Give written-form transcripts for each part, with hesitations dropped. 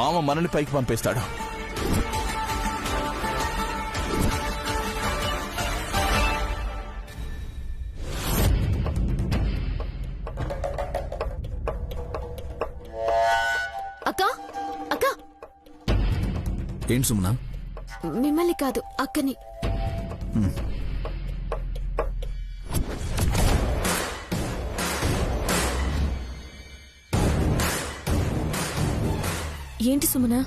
మామ మనల్ని పైకి పంపేస్తాడు. అక్క అక్క, ఏంటి సుమనా? మిమ్మల్ని కాదు అక్కని. ఏంటి సుమనా?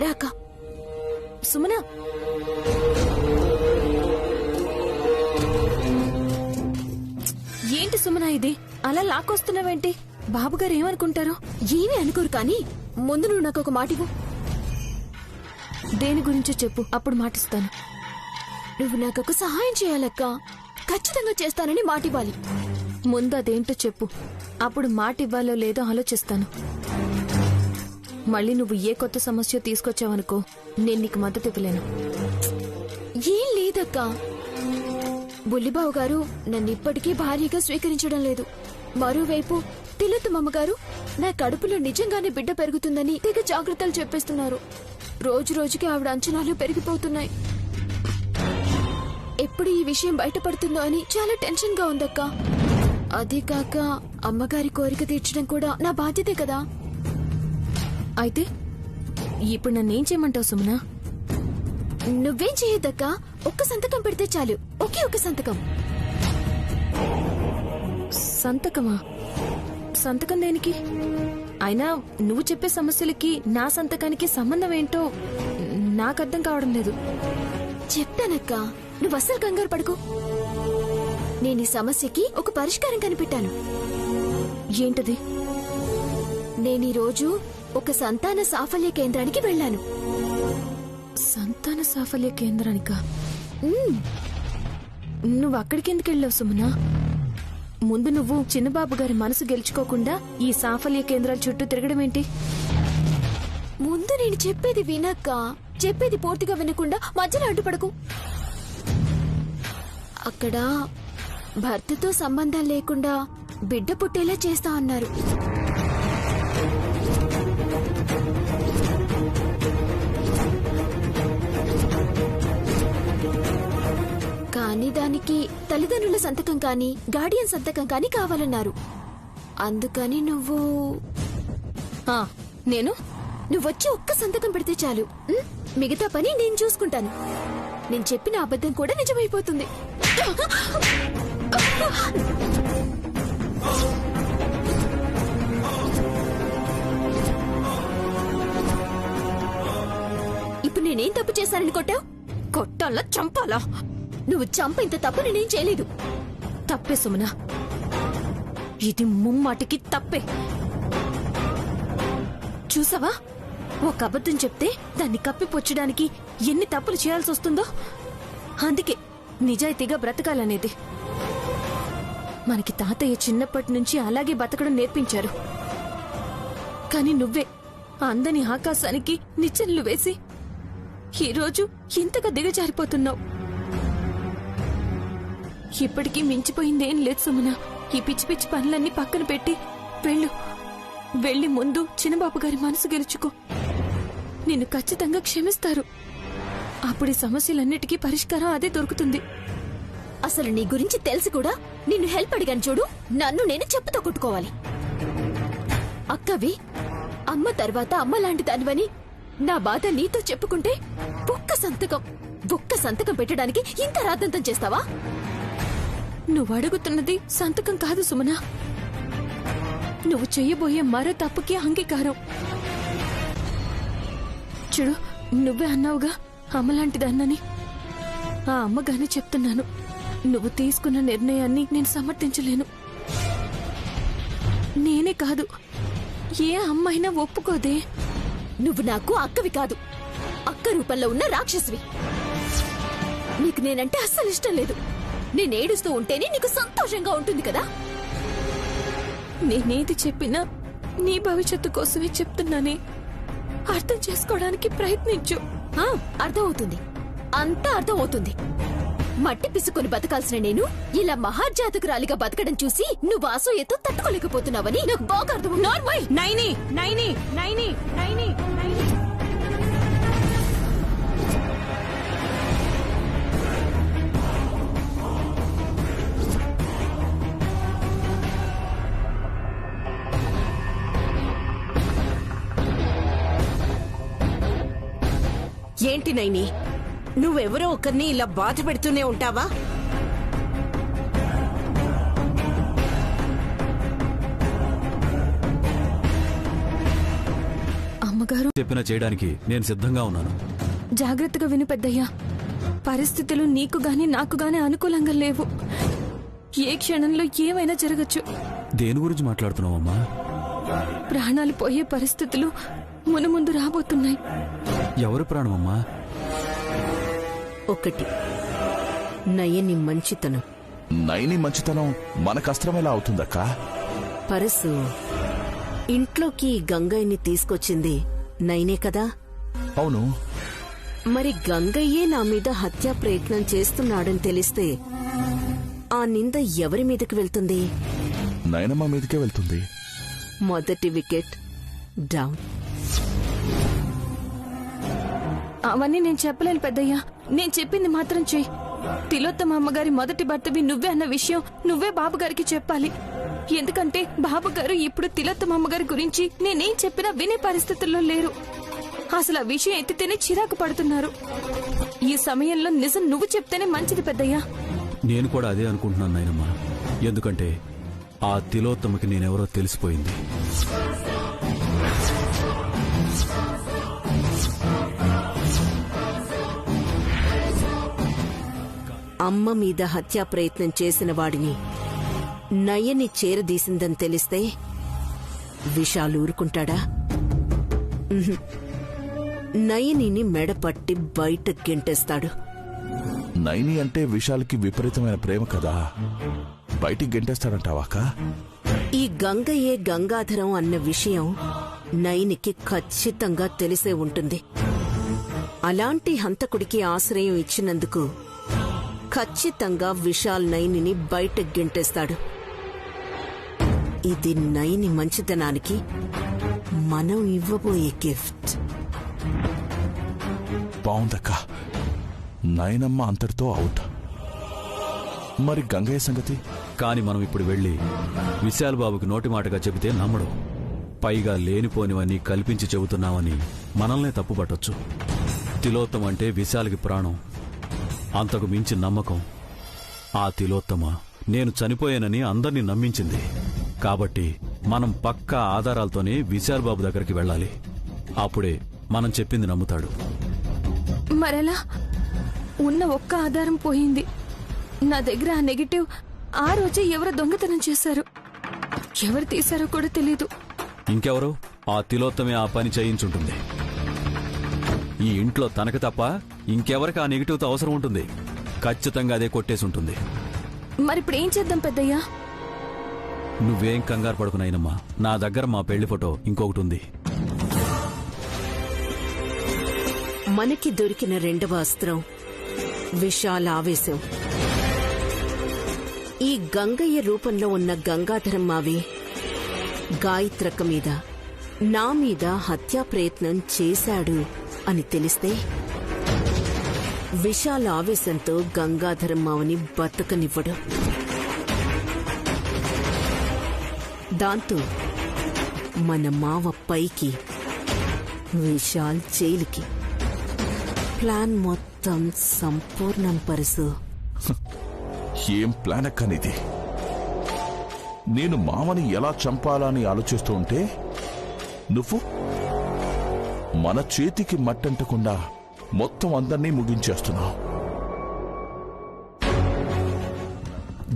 రాక సుమనా, ఏంటి సుమనా ఇది? అలా లాక్కొస్తున్నావేంటి? బాబుగారు ఏమనుకుంటారు? ఏమీ అనుకోరు కానీ ముందు నువ్వు నాకు ఒక మాట ఇవ్వు. దేని గురించో చెప్పు, అప్పుడు మాటిస్తాను. నువ్వు నాకొక సహాయం చేయాలక్క. ఖచ్చితంగా చేస్తానని మాట ఇవ్వాలి. ముందు అదేంటో చెప్పు, అప్పుడు మాట ఇవ్వాలో లేదో ఆలోచిస్తాను. మళ్ళీ నువ్వు ఏ కొత్త సమస్య తీసుకొచ్చావనుకో, నేను నీకు మద్దతు ఇవ్వలేను. ఏం లేదక్క, బుల్లిబాబు గారు నన్ను ఇప్పటికీ భార్యగా స్వీకరించడం లేదు. మరోవైపు తిలోత్తమమ్మ గారు నా కడుపులో నిజంగానే బిడ్డ పెరుగుతుందని తెగ జాగ్రత్తలు చెప్పేస్తున్నారు. రోజు రోజుకి ఆవిడ అంచనాలు పెరిగిపోతున్నాయి. ఎప్పుడు ఈ విషయం బయటపడుతుందో అని చాలా టెన్షన్ గా ఉందక్క. అదే కాక అమ్మగారి కోరిక తీర్చడం కూడా నా బాధ్యతే కదా. అయితే ఇప్పుడు నన్నేం చేయమంటావు సుమనా? నువ్వేం చేయొద్దక్క, ఒక్క సంతకం పెడితే చాలు. ఒకే ఒక సంతకం. సంతకమా? సంతకం దేనికి? అయినా నువ్వు చెప్పే సమస్యలకి నా సంతకానికి సంబంధం ఏంటో నాకు అర్థం కావడం లేదు. చెప్తానక్క, నువ్వు అస్సలు కంగారు పడుకో. నేను ఈ సమస్యకి ఒక పరిష్కారం కనిపెట్టాను. ఏంటది? నేను ఈ రోజు ఒక సంతాన సాఫల్య కేంద్రానికి వెళ్ళాను. సంతాన సాఫల్య కేంద్రానికా? ఉమ్, నువ్వు అక్కడికి ఎందుకు వెళ్ళావు సుమనా? ముందు నువ్వు చిన్నబాబు గారి మనసు గెలుచుకోకుండా ఈ సాఫల్య కేంద్రాల చుట్టూ తిరగడం ఏంటి? ముందు నేను చెప్పేది వినక్క. చెప్పేది పూర్తిగా వినకుండా మధ్యలో అడ్డుపడకు. అక్కడ భర్తతో సంబంధం లేకుండా బిడ్డ పుట్టేలా చేస్తా అన్నారు. కానీ దానికి తల్లిదండ్రుల సంతకం కానీ గార్డియన్ సంతకం కానీ కావాలన్నారు. అందుకని నువ్వొచ్చి ఒక్క సంతకం పెడితే చాలు. మిగతా పని నేను చూసుకుంటాను. నేను చెప్పిన అబద్ధం కూడా నిజమైపోతుంది. ఇప్పుడు నేనేం తప్పు చేశానని కొట్టావు? కొట్టాలా చంపాలా? నువ్వు చంప ఇంత తప్పు నేనేం చేయలేదు. తప్పే సుమనా, ఇది ముమ్మాటికి తప్పే. చూసావా, ఒక అబద్ధం చెప్తే దాన్ని కప్పిపుచ్చడానికి ఎన్ని తప్పులు చేయాల్సి వస్తుందో. అందుకే నిజాయితీగా బ్రతకాలనేది. మనకి తాతయ్య చిన్నప్పటి నుంచి అలాగే బతకడం నేర్పించారు. కాని నువ్వే అందని ఆకాశానికి నిచ్చెనలు వేసి ఈరోజు ఇంతగా దిగజారిపోతున్నావు. ఇప్పటికీ మించిపోయిందేం లేదు సుమనా. ఈ పిచ్చి పిచ్చి పనులన్నీ పక్కన పెట్టి వెళ్ళి ముందు చిన్నబాబు గారి మనసు గెలుచుకో. నిన్ను ఖచ్చితంగా క్షమిస్తారు. అప్పుడు ఈ సమస్యలన్నిటికీ పరిష్కారం అదే దొరుకుతుంది. అసలు నీ గురించి తెలిసి కూడా నిన్ను హెల్ప్ అడిగాను చూడు. నన్ను నేను చెప్పుతో కొట్టుకోవాలి. అక్కవి అమ్మ తర్వాత అమ్మ లాంటి దానివని నా బాధ నీతో చెప్పుకుంటే ఒక్క సంతకం పెట్టడానికి ఇంత రాద్దంతం చేస్తావా? నువ్వు అడుగుతున్నది సంతకం కాదు సుమనా. నువ్వు చెయ్యబోయే మరో తప్పుకి అంగీకారం. చూడు, నువ్వే అన్నావుగా అమ్మలాంటిదన్నని. ఆ అమ్మగానే చెప్తున్నాను, నువ్వు తీసుకున్న నిర్ణయాన్ని నేను సమర్థించలేను. నేనే కాదు, ఏ అమ్మైనా ఒప్పుకోదే. నువ్వు నాకు అక్కవి కాదు, అక్క రూపంలో ఉన్న రాక్షసివి. నీకు నేనంటే అస్సలు ఇష్టం లేదు. నేనేడుస్తూ ఉంటేనే నీకు సంతోషంగా ఉంటుంది కదా. నేనేది చెప్పినా నీ భవిష్యత్తు కోసమే చెప్తున్నానే. అర్థం చేసుకోవడానికి ప్రయత్నించు. అర్థమవుతుంది, అంతా అర్థమవుతుంది. మట్టి పిసుకొని బతకాల్సిన నేను ఇలా మహాజాతకురాలిగా బతకడం చూసి నువ్వు అసూయతో తట్టుకోలేకపోతున్నావని నాకు బాగా అర్థం. నార్మల్ నైని నైని నైని నైని నైని ఏంటి నైని, నువ్వెవరో ఒకరిని ఇలా బాధ పెడుతూనే ఉంటావా? అమ్మగారు చెప్పినా చేయడానికి నేను సిద్ధంగా ఉన్నాను. జాగ్రత్తగా విను పెద్దయ్యా. పరిస్థితులు నీకు గాని నాకు గాని అనుకూలంగా లేవు. ఏ క్షణంలో ఏమైనా జరగచ్చు. దేని గురించి మాట్లాడుతున్నావమ్మా? ప్రాణాలు పోయే పరిస్థితులు మునుముందు రాబోతున్నాయి. ఎవరి ప్రాణమమ్మా? ఒకటి, నయని మంచితనం. నైని మంచితనం మనకు అస్త్రమేలా అవుతుందక్కా? పరసు, ఇంట్లోకి గంగయ్యని తీసుకొచ్చింది నయనే కదా? అవును. మరి గంగయ్యే నా మీద హత్యా ప్రయత్నం చేస్తున్నాడని తెలిస్తే ఆ నింద ఎవరి మీదకి వెళ్తుంది? నయనమ్మ మీదకే వెళ్తుంది. మొదటి వికెట్ డౌన్. అవన్నీ నేను చెప్పలేను పెద్దయ్యా. నేను చెప్పింది మాత్రం చెయ్యి. తిలోత్తమ అమ్మగారి మొదటి భర్తవి నువ్వే అన్న విషయం నువ్వే బాబుగారికి చెప్పాలి. ఎందుకంటే బాబుగారు ఇప్పుడు తిలోత్తమ అమ్మగారి గురించి నేనేం చెప్పినా వినే పరిస్థితుల్లో లేరు. అసలు ఆ విషయం ఎత్తితేనే చిరాకు పడుతున్నారు. ఈ సమయంలో నిజం నువ్వు చెప్తేనే మంచిది పెద్దయ్యా. నేను కూడా అదే అనుకుంటున్నాను నాయనమ్మ. ఎందుకంటే ఆ తిలోత్తమకి నేనెవరో తెలిసిపోయింది. అమ్మ మీద హత్యా ప్రయత్నం చేసిన వాడిని నయని చేరదీసిందని తెలిస్తే విశాల్ ఊరుకుంటాడా? ఉహుం. నయనిని మెడపట్టి బయట గెంటేస్తాడు. నైని అంటే విశాల్కి విపరీతమైన ప్రేమ కదా, బయటికి గెంటేస్తాడంటావాక? ఈ గంగయ్యే గంగాధరం అన్న విషయం నయనికి ఖచ్చితంగా తెలిసే ఉంటుంది. అలాంటి హంతకుడికి ఆశ్రయం ఇచ్చినందుకు ఖచ్చితంగా విశాల్ నయనిని బయట గెంటేస్తాడు. ఇది నయని మంచితనానికి మనం ఇవ్వబోయే గిఫ్ట్. బావుందక్క. నయనమ్మ అంతటితో అవుట్. మరి గంగయ్య సంగతి? కాని మనం ఇప్పుడు వెళ్లి విశాల్ బాబుకి నోటి మాటగా చెబితే నమ్మడు. పైగా లేనిపోనివన్నీ కల్పించి చెబుతున్నామని మనల్నే తప్పుపట్టొచ్చు. తిలోత్తమ అంటే విశాల్కి ప్రాణం. అంతకు మించి నమ్మకం. ఆ తిలోత్తమ నేను చనిపోయానని అందర్నీ నమ్మించింది. కాబట్టి మనం పక్కా ఆధారాలతోనే విశాల్ బాబు దగ్గరికి వెళ్ళాలి. అప్పుడే మనం చెప్పింది నమ్ముతాడు. మరెలా? ఉన్న ఒక్క ఆధారం పోయింది. నా దగ్గర ఆ నెగటివ్ ఆ రోజే ఎవరో దొంగతనం చేశారు. ఎవరు తీశారో కూడా తెలీదు. ఇంకెవరు? ఆ తిలోత్తమే ఆ పని చేయించుంటుంది. ఈ ఇంట్లో తనకు తప్ప ఇంకెవరికి ఆ నెగిటివ్తో అవసరం ఉంటుంది? ఖచ్చితంగా అదే కొట్టేసుంటుంది. మరిప్పుడు ఏం చేద్దాం పెద్దయ్యా? నువ్వేం కంగారు పడుకున్నాయినమ్మా. నా దగ్గర మా పెళ్లి ఫోటో ఇంకొకటి ఉంది. మనకి దొరికిన రెండవ అస్త్రం విశాల్ ఆవేశం. ఈ గంగయ్య రూపంలో ఉన్న గంగాధరం మావి గాయత్రక్క మీద నా మీద హత్యా ప్రయత్నం చేశాడు అని తెలిస్తే విశాల్ ఆవేశంతో గంగాధరం మావని బతకనివ్వడు. దాంతో మన మావ పైకి, విశాల్ జైలుకి. ప్లాన్ మొత్తం సంపూర్ణం పరసు. ఏం ప్లాన్ అక్కనిది? నేను మామని ఎలా చంపాలని ఆలోచిస్తూ ఉంటే నువ్వు మన చేతికి మట్టంటకుండా మొత్తం అందర్నీ ముగించేస్తున్నావు.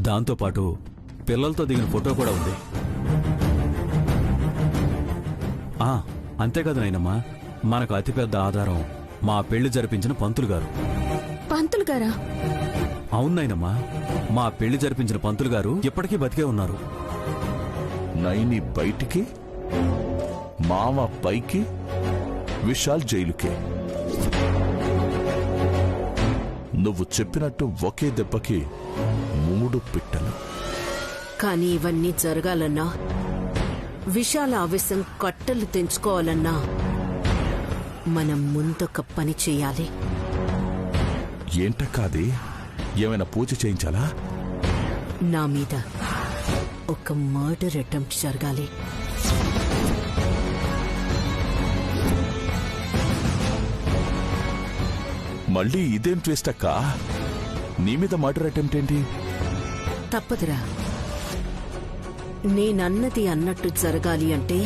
దాంతోపాటు పిల్లలతో దిగిన ఫోటో కూడా ఉంది. అంతేకాదు నాయనమ్మా, మనకు అతిపెద్ద ఆధారం మా పెళ్లి జరిపించిన పంతులు గారు. పంతులు గారా? అవునాయనమ్మా, మా పెళ్లి జరిపించిన పంతులు గారు ఇప్పటికీ బతికే ఉన్నారు. నైని బయటికి, మామ పైకి, విశాల్ జైలుకే. నువ్వు చెప్పినట్టు ఒకే దెబ్బకి 3 పిట్టలు. కాని ఇవన్నీ జరగాలన్నా, విశాల ఆవేశం కట్టలు తెంచుకోవాలన్నా మనం ముందొక పని చేయాలి. ఏంటక్కాది? ఏమైనా పూజ చేయించాలా? నా మీద ఒక మర్డర్ అటెంప్ట్ జరగాలి. మళ్ళీ ఇదేం ట్విస్ట్ అక్కా? నీ మీద మర్డర్ అటెంప్ట్ ఏంటి? తప్పదురా. నేనన్నది అన్నట్టు జరగాలి అంటే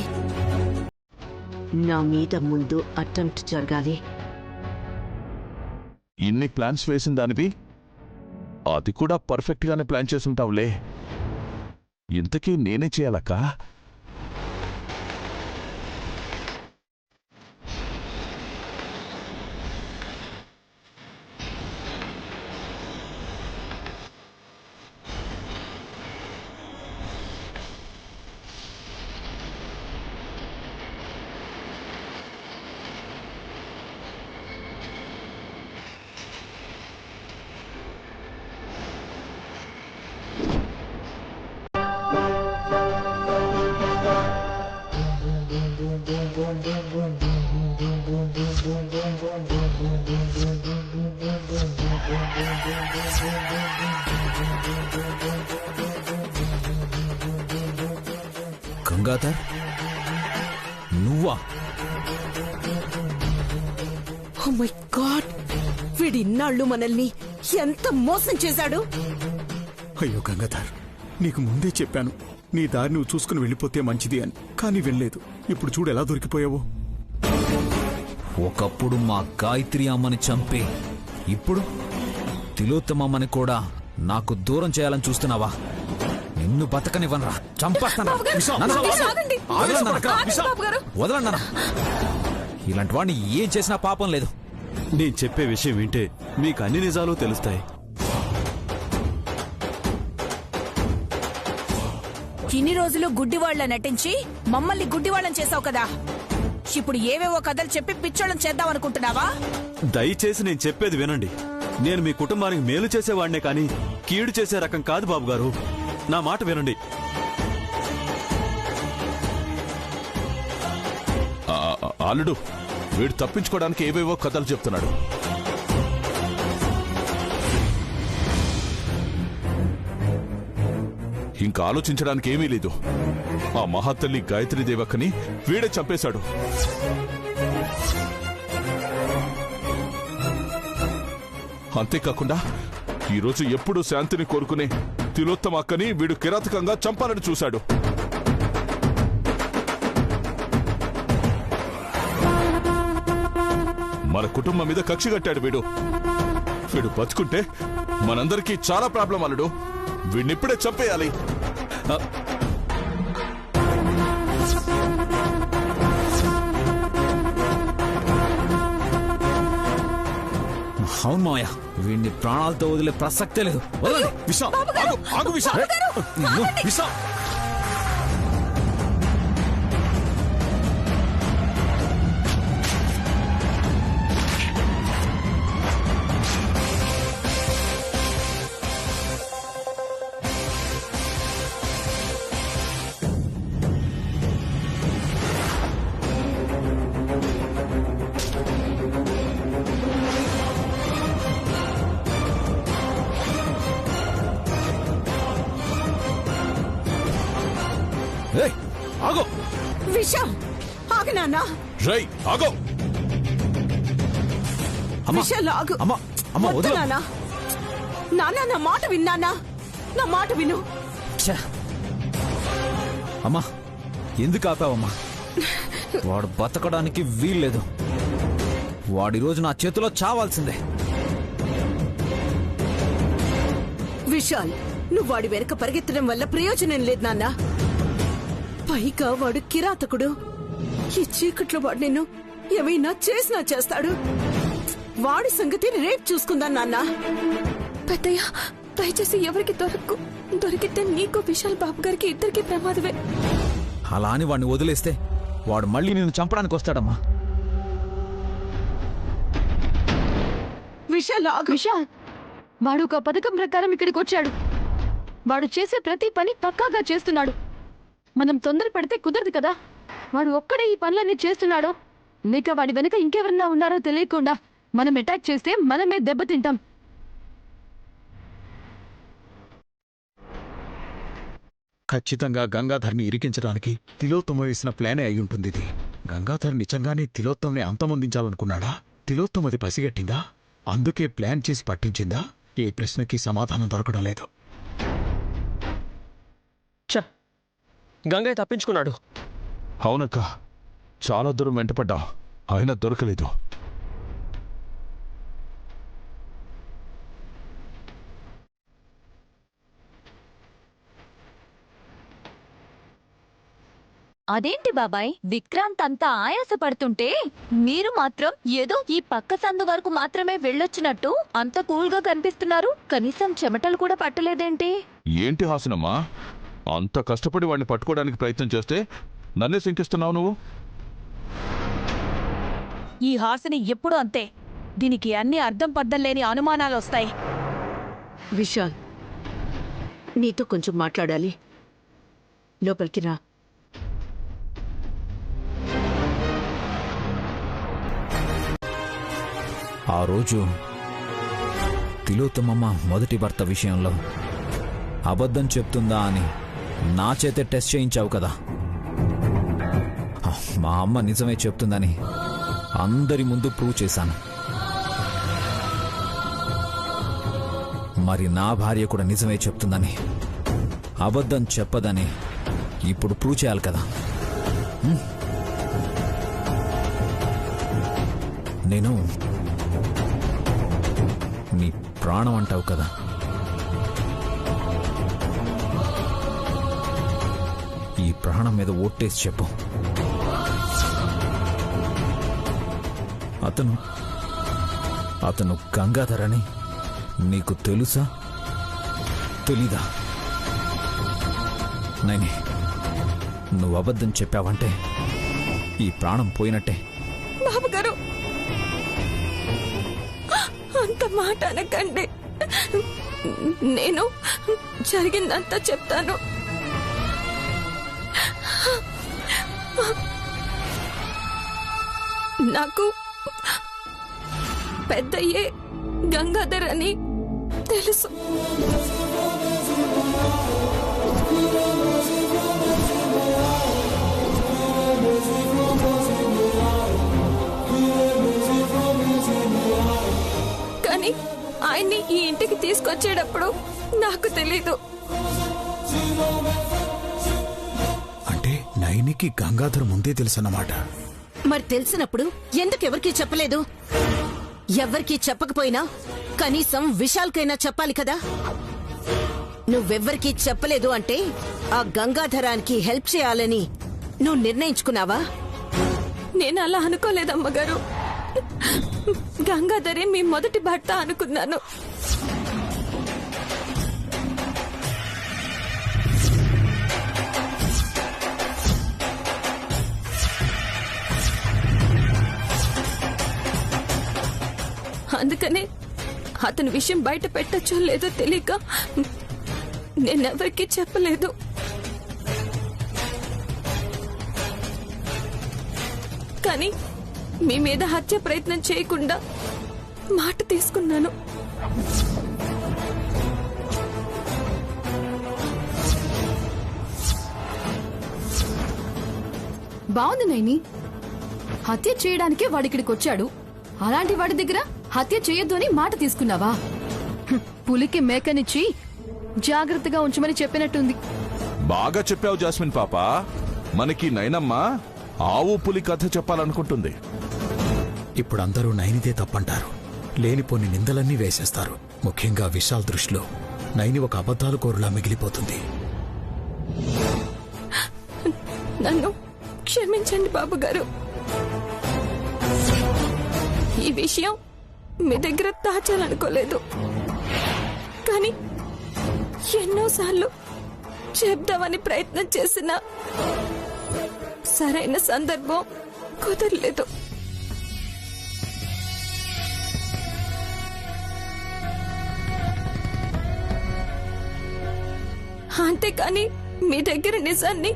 నా మీద ముందు అటెంప్ట్ జరగాలి. ఇన్ని ప్లాన్స్ వేసిన దానివి అది కూడా పర్ఫెక్ట్ గానే ప్లాన్ చేసుంటావులే. ఇంతకీ నేనే చేయాలక్కా? గంగాధర్, నువ్వా? ఓ మై గాడ్, వీడిన్నాళ్ళు మనల్ని ఎంత మోసం చేశాడు. అయ్యో గంగాధర్, నీకు ముందే చెప్పాను నీ దారి నువ్వు చూసుకుని వెళ్ళిపోతే మంచిది అని. కానీ వెళ్ళలేదు. ఇప్పుడు చూడు ఎలా దొరికిపోయావో. ఒకప్పుడు మా గాయత్రి అమ్మని చంపి ఇప్పుడు తిలోత్తమమ్మని కూడా నాకు దూరం చేయాలని చూస్తున్నావా? నిన్ను బతకనివ్వనరా, చంపేస్తాను. వదలండి. ఇలాంటి వాడిని ఏం చేసినా పాపం లేదు. నేను చెప్పే విషయం వింటే మీకు అన్ని నిజాలు తెలుస్తాయి. ఇన్ని రోజులు గుడ్డివాళ్ల నటించి మమ్మల్ని గుడ్డివాళ్లం చేసావు కదా. ఇప్పుడు ఏవేవో కథలు చెప్పి పిచ్చోళ్ళం చేద్దాం అనుకుంటున్నావా? దయచేసి నేను చెప్పేది వినండి. నేను మీ కుటుంబానికి మేలు చేసేవాడినే కానీ కీడు చేసే రకం కాదు బాబు గారు. నా మాట వినండి. అల్లుడు, వీడు తప్పించుకోవడానికి ఏవేవో కథలు చెప్తున్నాడు. ఇంకా ఆలోచించడానికి ఏమీ లేదు. ఆ మహాతల్లి గాయత్రి దేవక్కని వీడే చంపేశాడు. అంతేకాకుండా ఈరోజు ఎప్పుడూ శాంతిని కోరుకునే తిలోత్తమ అక్కని వీడు కిరాతకంగా చంపాలని చూశాడు. మన కుటుంబం మీద కక్ష కట్టాడు వీడు. వీడు బతుకుంటే మనందరికీ చాలా ప్రాబ్లం అల్లుడు. వీడినిప్పుడే చంపేయాలి. అవును మావయ్య, వీడిని ప్రాణాలతో వదిలే ప్రసక్తే లేదు. వదలండి. విశాల్, ఆగు విశాల్. విశాల్, ఆగో విశాల్, ఆగు నాన్న. రై ఆగో. విశాల్ ఆగు. అమ్మ వద్దు నాన్న. నాన్న నా మాట విన్నానా? నా మాట విను. అమ్మా, ఎందుకు ఆపావమ్మా? వాడు బతకడానికి వీల్లేదు. వాడి రోజు నా చేతిలో చావాల్సిందే. విశాల్, నువ్వు వాడి వెనక పరిగెత్తడం వల్ల ప్రయోజనం లేదు నాన్న. పైగా వాడు కిరాతకుడు. ఈ చీకట్లో వాడు నిన్ను ఏమైనా చేసినా చేస్తాడు. వాడి సంగతి రేపు చూసుకుందాం నాన్న. పెద్దయ్య, దయచేసి ఎవరికి దొరికితే నీకు విశాల్ బాబు గారికి ఇద్దరికి ప్రమాదమే. అలా అని వాడిని వదిలేస్తే వాడు మళ్ళీ నిన్ను చంపడానికి వస్తాడమ్మా. విశాల్ ఆగు. విశాల్ వాడు ఒక పథకం ప్రకారం ఇక్కడికి వచ్చాడు. వాడు చేసే ప్రతి పని పక్కాగా చేస్తున్నాడు. మనం తొందరపడితే కుదరదు కదా. వాడు ఒక్కడే ఈ పనులన్నీ చేస్తున్నాడో లేక వాడి వెనుక ఇంకెవరన్నా ఉన్నారో తెలియకుండా మనం అటాక్ చేస్తే మనమే దెబ్బతింటాం. ఖచ్చితంగా గంగాధర్ని ఇరికించడానికి తిలోత్తమ వేసిన ప్లానే అయి ఉంటుంది ఇది. గంగాధర్ నిజంగానే తిలోత్తమని అంతమొందించాలనుకున్నాడా? తిలోత్తమది పసిగట్టిందా? అందుకే ప్లాన్ చేసి పట్టించిందా? ఏ ప్రశ్నకి సమాధానం దొరకడం లేదు. గంగయ్య తప్పించుకున్నాడు. అవునక్క, చాలా దూరం వెంటపడ్డా, అయినా దొరకలేదు. అదేంటి బాబాయ్, విక్రాంత్ అంతా ఆయాస పడుతుంటే మీరు మాత్రం ఏదో ఈ పక్క సందు వరకు మాత్రమే వెళ్ళొచ్చినట్టు అంత కూల్గా కనిపిస్తున్నారు. కనీసం చెమటలు కూడా పట్టలేదేంటి? ఏంటి హాసనమ్మా, అంత కష్టపడి వాడిని పట్టుకోవడానికి ప్రయత్నం చేస్తే నన్నే శంకిస్తున్నావు నువ్వు? ఈ హాసిని ఎప్పుడు అంతే. దీనికి అన్ని అర్థం పర్థం లేని అనుమానాలు వస్తాయి. విశాల్, నీతో కొంచెం మాట్లాడాలి. లోపలికి రా. ఆ రోజు తిలోత్తమమ్మ మొదటి భర్త విషయంలో అబద్ధం చెప్తుందా అని నా చేతే టెస్ట్ చేయించావు కదా. మా అమ్మ నిజమే చెప్తుందని అందరి ముందు ప్రూవ్ చేశాను. మరి నా భార్య కూడా నిజమే చెప్తుందని, అబద్ధం చెప్పదని ఇప్పుడు ప్రూవ్ చేయాలి కదా. నేను నీ ప్రాణం అంటావు కదా. ఈ ప్రాణం మీద ఓట్టేసి చెప్పు, అతను గంగాధర్ అని నీకు తెలుసా తెలీదా? నైని, నువ్వు అబద్ధం చెప్పావంటే ఈ ప్రాణం పోయినట్టే. బాబుగారు, అంత మాట అనకండి. నేను జరిగిందంతా చెప్తాను. నాకు పెద్దయ్యే గంగాధర్ అని తెలుసు. కానీ ఆయన్ని ఈ ఇంటికి తీసుకొచ్చేటప్పుడు నాకు తెలీదు. అంటే నైనికి గంగాధర్ ముందే తెలుసన్నమాట. మరి తెలిసినప్పుడు ఎందుకు ఎవరికీ చెప్పలేదు? ఎవరికీ చెప్పకపోయినా కనీసం విశాల్కైనా చెప్పాలి కదా. నువ్వెవ్వరికీ చెప్పలేదు అంటే ఆ గంగాధరానికి హెల్ప్ చేయాలని నువ్వు నిర్ణయించుకున్నావా? నేను అలా అనుకోలేదమ్మగారు. గంగాధరే మీ మొదటి భర్త అనుకున్నాను. అందుకనే అతని విషయం బయట పెట్టచ్చో లేదో తెలియక నేనెవరికీ చెప్పలేదు. కానీ మీ మీద హత్య ప్రయత్నం చేయకుండా మాట తీసుకున్నాను. బావుంది నైని, హత్య చేయడానికే వాడిక్కడికి వచ్చాడు. అలాంటి వాడి దగ్గర హత్య చేయొద్దు అని మాట తీసుకున్నావా? పులికి మేకనిచ్చి జాగ్రత్తగా ఉంచమని చెప్పినట్టుంది. బాగా చెప్పావు జాస్మిన్ పాప. మనకి నైనమ్మ ఆవు పులి కథ చెప్పాలనుకుంటుంది. ఇప్పుడు అందరూ నైనిదే తప్పంటారు. లేనిపోని నిందలన్నీ వేసేస్తారు. ముఖ్యంగా విశాల్ దృష్టిలో నైని ఒక అబద్ధాల కోరులా మిగిలిపోతుంది. నన్ను క్షమించండి బాబుగారు. ఈ విషయం మీ దగ్గర దాచాలనుకోలేదు. కానీ ఎన్నోసార్లు చెప్దామని ప్రయత్నం చేసినా సరైన సందర్భం కుదరలేదు. అంతేకాని మీ దగ్గర నిజాన్ని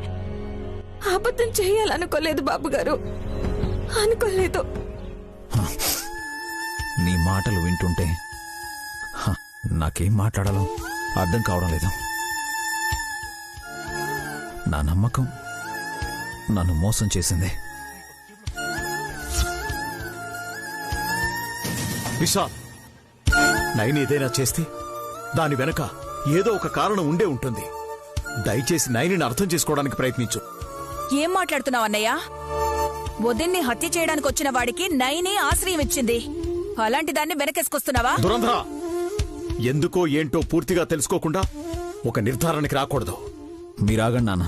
అబద్ధం చేయాలనుకోలేదు బాబుగారు, అనుకోలేదు. నీ మాటలు వింటుంటే నాకేం మాట్లాడాలో అర్థం కావడం లేదు. నా నమ్మకం నన్ను మోసం చేసింది. విశాల్, నైని ఏదైనా చేస్తే దాని వెనక ఏదో ఒక కారణం ఉండే ఉంటుంది. దయచేసి నైనిని అర్థం చేసుకోవడానికి ప్రయత్నించు. ఏం మాట్లాడుతున్నావు అన్నయ్య? వదిన్ని హత్య చేయడానికి వచ్చిన వాడికి నైని ఆశ్రయం ఇచ్చింది, అలాంటి దాన్ని వెనకేసుకొస్తున్నావా? దురంధర, ఎందుకో ఏంటో పూర్తిగా తెలుసుకోకుండా ఒక నిర్ధారణకి రాకూడదు. మీరాగండి నాన్న.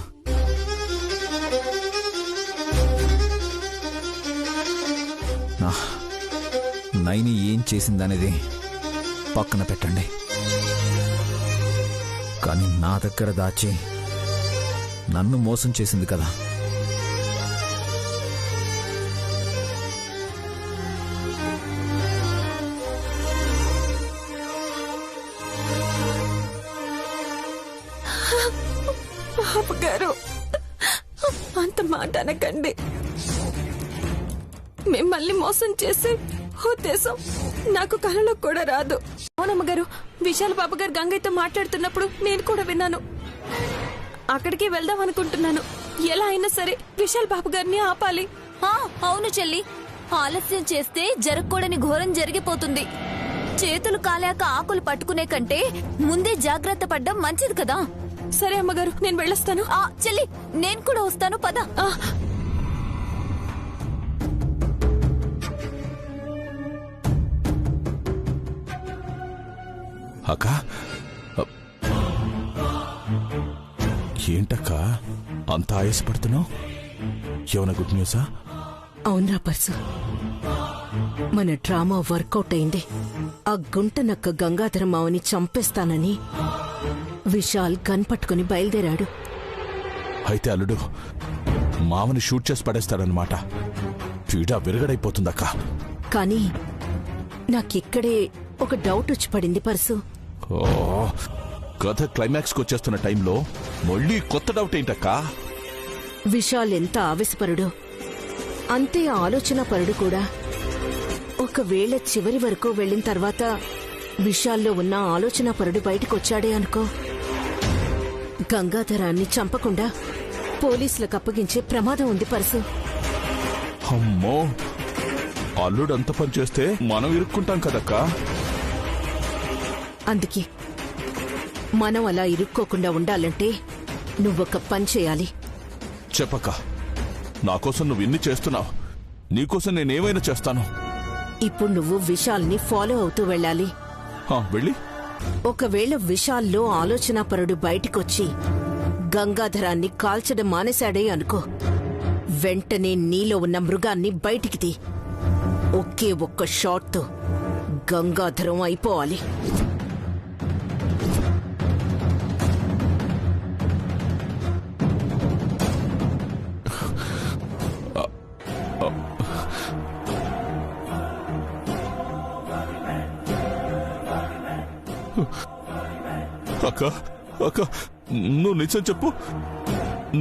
నైని ఏం చేసిందనేది పక్కన పెట్టండి, కానీ నా దగ్గర దాచి నన్ను మోసం చేసింది కదా. బాబుగారు, అంత మాట అనకండి. మిమ్మల్ని మోసం చేసే ఉద్దేశం నాకు కలలో కూడా రాదు. అవునమ్మగారు, విశాల్ బాబు గారు గంగయ్యతో మాట్లాడుతున్నప్పుడు నేను కూడా విన్నాను. అక్కడికి వెళ్దాం అనుకుంటున్నాను. ఎలా అయినా సరే విశాల్ బాబు గారిని ఆపాలి. అవును చెల్లి, ఆలస్యం చేస్తే జరగకూడని ఘోరం జరిగిపోతుంది. చేతులు కాలాక ఆకులు పట్టుకునే కంటే ముందే జాగ్రత్త పడ్డం మంచిది కదా. సరే అమ్మగారు, నేను వెళ్ళొస్తాను. చెల్లి, నేను కూడా వస్తాను, పద. అక్క, ఏంటక్క అంత ఆయాసపడుతున్నావు? ఏమైనా గుడ్ న్యూసా? అవునరా పర్సు, మన డ్రామా వర్కౌట్ అయింది. ఆ గుంట నక్క గంగాధర మావని చంపేస్తానని విశాల్ గన్ పట్టుకుని బయలుదేరాడు. అయితే అల్లుడు మామని షూట్ చేసి పడేస్తాడనమాట. పీడ విరగడైపోతుందక్క. కానీ నాకిక్కడే ఒక డౌట్ వచ్చి పడింది పర్సు. కథ క్లైమాక్స్ కి వచ్చేస్తున్న టైంలో మళ్ళీ కొత్త డౌట్ ఏంటక్క? విశాల్ ఎంత ఆవేశపరుడో అంతే ఆలోచనాపరుడు కూడా. ఒకవేళ చివరి వరకు వెళ్లిన తర్వాత విశాల్లో ఉన్న ఆలోచనాపరుడు బయటకొచ్చాడే అనుకో, గంగాధరాన్ని చంపకుండా పోలీసులకు అప్పగించే ప్రమాదం ఉంది పర్సు. అమ్మో, అల్లుడు అంత పని చేస్తే మనం ఇరుక్కుంటాం కదక్కా. అందుకే మనం అలా ఇరుక్కోకుండా ఉండాలంటే నువ్వొక పని చేయాలి. చెప్పక్క, నాకోసం నువ్వు ఇన్ని చేస్తున్నావు, నీకోసం నేనేమైనా చేస్తాను. ఇప్పుడు నువ్వు విశాల్ని ఫాలో అవుతూ వెళ్ళాలి. వెళ్ళి ఒకవేళ విశాల్లో ఆలోచనాపరుడు బయటికొచ్చి గంగాధరాన్ని కాల్చడం మానేశాడే అనుకో, వెంటనే నీలో ఉన్న మృగాన్ని బయటికి తీ. ఒకే ఒక్క షాట్తో గంగాధరం అయిపోవాలి. అక్క, అక్క, నువ్వు నిజం చెప్పు.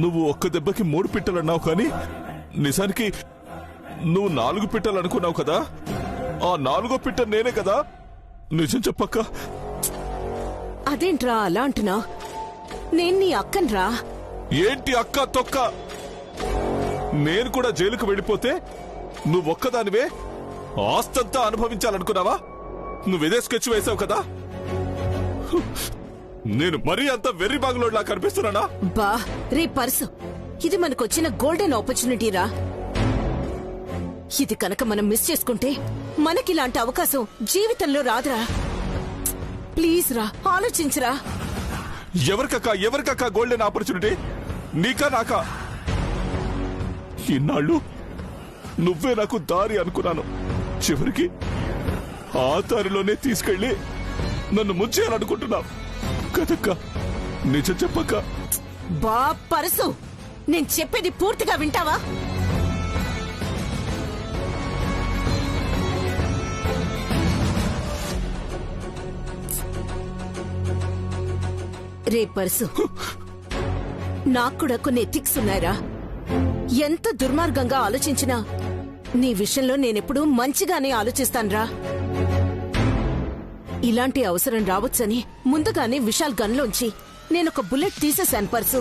నువ్వు ఒక్క దెబ్బకి 3 పిట్టలన్నావు, కానీ నిజానికి నువ్వు 4 పిట్టలనుకున్నావు కదా. ఆ 4వ పిట్ట నేనే కదా. నిజం చెప్పక్క. అదేంట్రా అలా అంటున్నావు? నేను నీ అక్కన్రా. ఏంటి అక్క తొక్క? నేను కూడా జైలుకు వెళ్ళిపోతే నువ్వొక్కదానివే ఆస్తంతా అనుభవించాలనుకున్నావా? నువ్వేదే స్కెచ్ వేసావు కదా. నేను మరీ అంత వెర్రి బాగులోడ్లా కనిపిస్తున్నానా? బా రే పర్సు, ఇది మనకొచ్చిన గోల్డెన్ ఆపర్చునిటీ రా. ఇది కనుక మనం మిస్ చేసుకుంటే మనకిలాంటి అవకాశం జీవితంలో రాదురా. ప్లీజ్ రా, ఆలోచించరా. ఎవరికక్క గోల్డెన్ ఆపర్చునిటీ? నీకా నాకా? ఇన్నాళ్ళు నువ్వే నాకు దారి అనుకున్నాను. చివరికి ఆ దారిలోనే తీసుకెళ్లి నన్ను ముంచేయాలనుకుంటున్నావు కదక్క. నిజం చెప్పక్క. బా పరసు, నేను చెప్పేది పూర్తిగా వింటావా? రే పర్సు, నాకు కూడా కొన్ని ఎథిక్స్ ఉన్నాయిరా. ఎంత దుర్మార్గంగా ఆలోచించినా నీ విషయంలో నేనెప్పుడూ మంచిగానే ఆలోచిస్తాన్రా. ఇలాంటి అవసరం రావచ్చని ముందుగానే విశాల్ గన్లోంచి నేనొక బుల్లెట్ తీసేశాను పర్సు.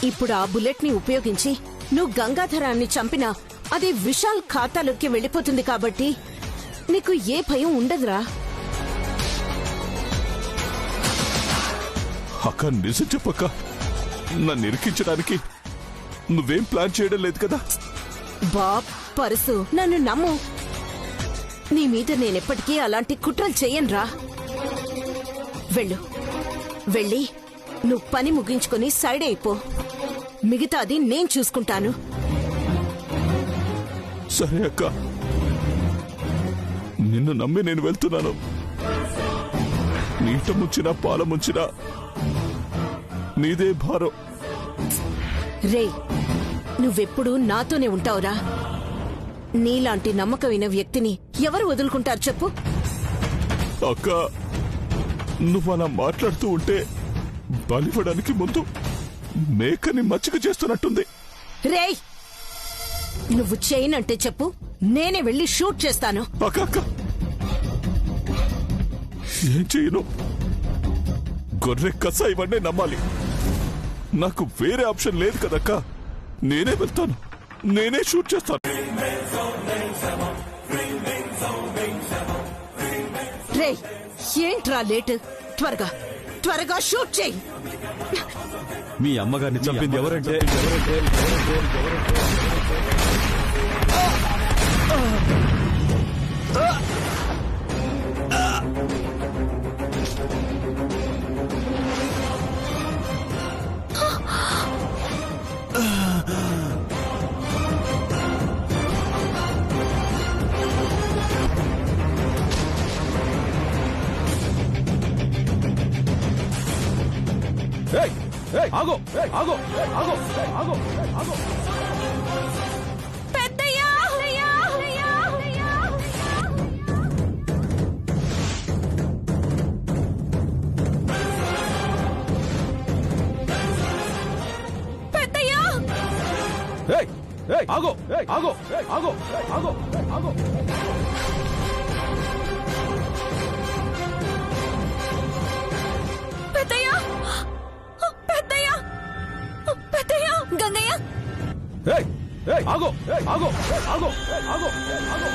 ఇప్పుడు ఆ బుల్లెట్ ని ఉపయోగించి నువ్వు గంగాధరాన్ని చంపినా అది విశాల్ ఖాతాలోకి వెళ్ళిపోతుంది కాబట్టి నీకు ఏ భయం ఉండదురా. అక్క నిజం చెప్పక్క, నన్ను ఇరికించడానికి నువ్వేం ప్లాన్ చేయడం లేదు కదా? బాబ్ పరసు, నన్ను నమ్ము. నీ మీద నేనెప్పటికీ అలాంటి కుట్రలు చెయ్యనురా. వెళ్ళు, వెళ్ళి నువ్వు పని ముగించుకొని సైడ్ అయిపో. మిగతాది నేను చూసుకుంటాను. సరే అక్క, నిన్ను నమ్మి నేను వెళ్తున్నాను. నీట ముంచినా పాల ముంచినా నీదే భారం. రే, నువ్వెప్పుడు నాతోనే ఉంటావురా. నీలాంటి నమ్మకమైన వ్యక్తిని ఎవరు వదులుకుంటారు చెప్పు? అక్క, నువ్వు అలా మాట్లాడుతూ ఉంటే బలివ్వడానికి ముందు మేకని మచ్చిక చేస్తున్నట్టుంది. రేయ్, నువ్వు చేయనంటే చెప్పు, నేనే వెళ్లి షూట్ చేస్తాను. అక్క అక్క, ఏం చేయను? గొర్రె కస ఇవన్నీ నమ్మాలి. నాకు వేరే ఆప్షన్ లేదు కదక్క. నేనే వెళ్తాను, నేనే షూట్ చేస్తాను. రే, ఏంట్రా లేట్? త్వరగా త్వరగా షూట్ చేయి. మీ అమ్మగారిని చంపింది ఎవరంటే ఆగో ఆగో ఆగో ఆగో ఆగో. పెద్దయ్యా! పెద్దయ్యా! ఆగో ఆగో ఆగో ఆగో ఆగో. పెద్దయ్యా! పెద్దయ్యా! పెద్దయ్యా! గంగయ్య! ఆగో ఆగో ఆగో ఆగో ఆగో.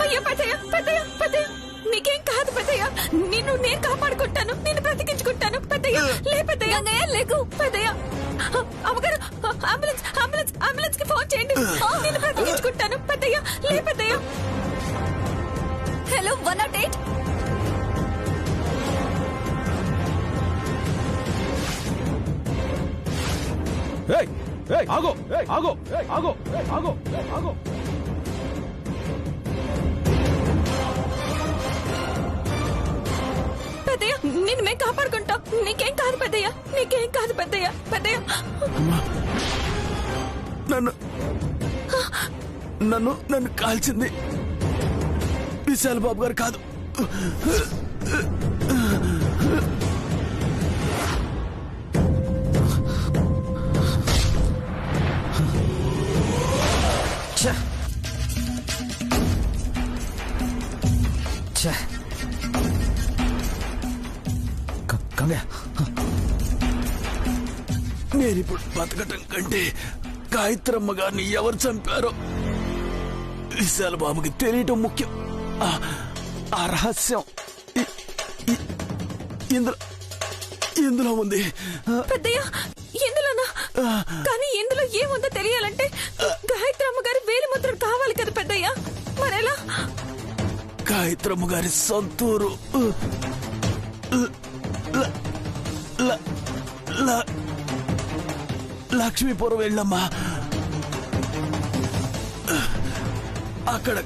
అయ్యో పెద్దయ్య, పెద్దయ్య, పెద్దయ్య, నీకేం కాదు పెద్దయ్య. నేను కాపాడుకుంటాను, నిన్ను బ్రతికించుకుంటాను పెద్దయ్య. లే పెద్దయ్య. గంగయ్య లేకు పెద్దయ్య. అమ్మగారు, అంబులెన్స్ అంబులెన్స్ అంబులెన్స్ కి ఫోన్ చేయండి. నిన్ను బ్రతికించుకుంటాను పెద్దయ్య. లే పెద్దయ్య. హలో 108. ఆగో ఆగో ఆగో ఆగో ఆగో. పెద్దయ్య, నిన్ను మేము కాపాడుకుంటాం. నీకేం కాదు పెద్దయ్య, నీకేం కాదు పెద్దయ్య. పెద్దయ్య, నన్ను నన్ను నన్ను కాల్చింది విశాల్ బాబు గారు కాదు. నేనిప్పుడు బతకటం కంటే గాయత్రమ్మ గారిని ఎవరు చంపారో విశాల్ బాబుకి తెలియటం ముఖ్యం. ఆ రహస్యం ఇందులో ఉంది. పెద్దయ్య, ఎందులోనా? కానీ ఎందులో ఏముందో తెలియాలంటే గాయత్రమ్మ గారి వేలిముద్రలు కావాలి కదా పెద్దయ్య. మరెలా? గాయత్రమ్మ గారి సొంతూరు లక్ష్మీపురం వెళ్ళమ్మా. అక్కడ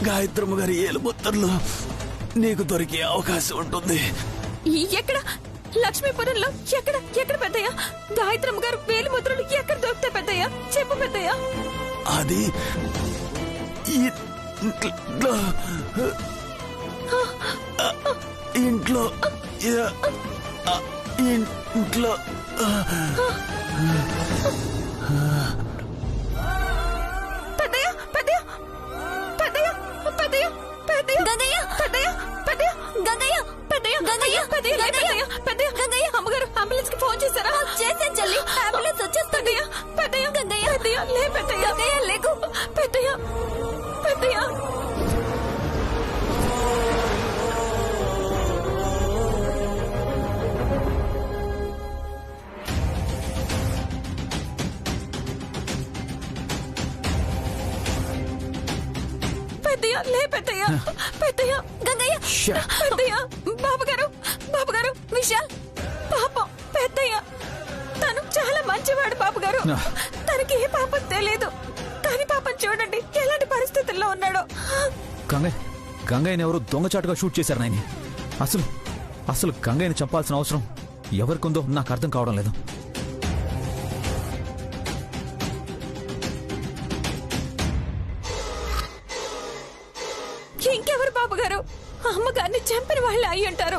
గాయత్రమ్మ గారి ఏలుముద్రలు నీకు దొరికే అవకాశం ఉంటుంది. ఎక్కడ? లక్ష్మీపురంలో ఎక్కడ? ఎక్కడ పెద్దయ్య? గాయత్రమ్మ గారు వేలిముద్రలు ఎక్కడ దొరుకుతాయి పెద్దయ్య? చెప్పు పెద్దయ్య. అది ఇంట్లో ఇంట్లో పెద్దయ్య పెద్దయ్య పెద్దయ్య పెద్దయ్య పెద్దయ్య గంగయ్య పెద్దయ్య పెద్దయ్య గంగయ్య పెద్దయ్య గంగయ్య పెద్దయ్య పెద్దయ్య పెద్దయ్య గంగయ్య అమ్మగారు అంబులెన్స్ కి ఫోన్ చేశారా? చేశాను చెల్లి, అంబులెన్స్ వచ్చేస్తుంది. పెద్దయ్య గంగయ్య పెద్దయ్య లే పెద్దయ్య గంగయ్య లేకు పెద్దయ్య పెద్దయ్య పెద్దయ్య లే పెద్దయ్య పెద్దయ్య గంగయ్య పెద్దయ్య బాబుగారు విశాల్ పాపం పెద్దయ్య తను చాలా మంచివాడు బాబుగారు. తనకి ఏ పాపం తెలియదు, కానీ పాపం చూడండి ఎలాంటి పరిస్థితుల్లో ఉన్నాడో. గంగయ్యని ఎవరు దొంగచాటుగా షూట్ చేశారు నాయని. అసలు గంగయ్యని చంపాల్సిన అవసరం ఎవరికుందో నాకు అర్థం కావడం లేదు. ఇంకెవరు బాబుగారు? అమ్మగారిని చంపిన వాళ్ళు అయి ఉంటారు.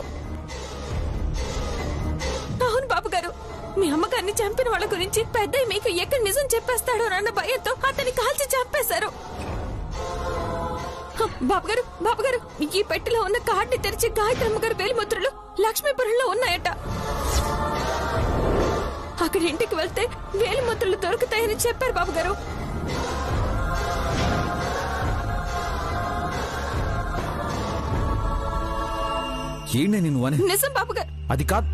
అవును బాబుగారు, మీ అమ్మగారిని చంపిన వాళ్ళ గురించి పెద్దయ్య మీకు ఎక్కడ నిజం చెప్పేస్తాడో అన్న భయంతో అతన్ని కాల్చి చంపేశారు. బాబుగారు ఈ పెట్టెలో ఉన్న కార్డుని తెరిచి గాయత్రమ్మ గారి వేలిముద్రలు లక్ష్మీపురంలో ఉన్నాయట. అక్కడ ఇంటికి వెళ్తే వేలిముద్రలు దొరుకుతాయని చెప్పారు బాబుగారు. ఏంటి నేను నిజం బాబుగారు. అది కాదు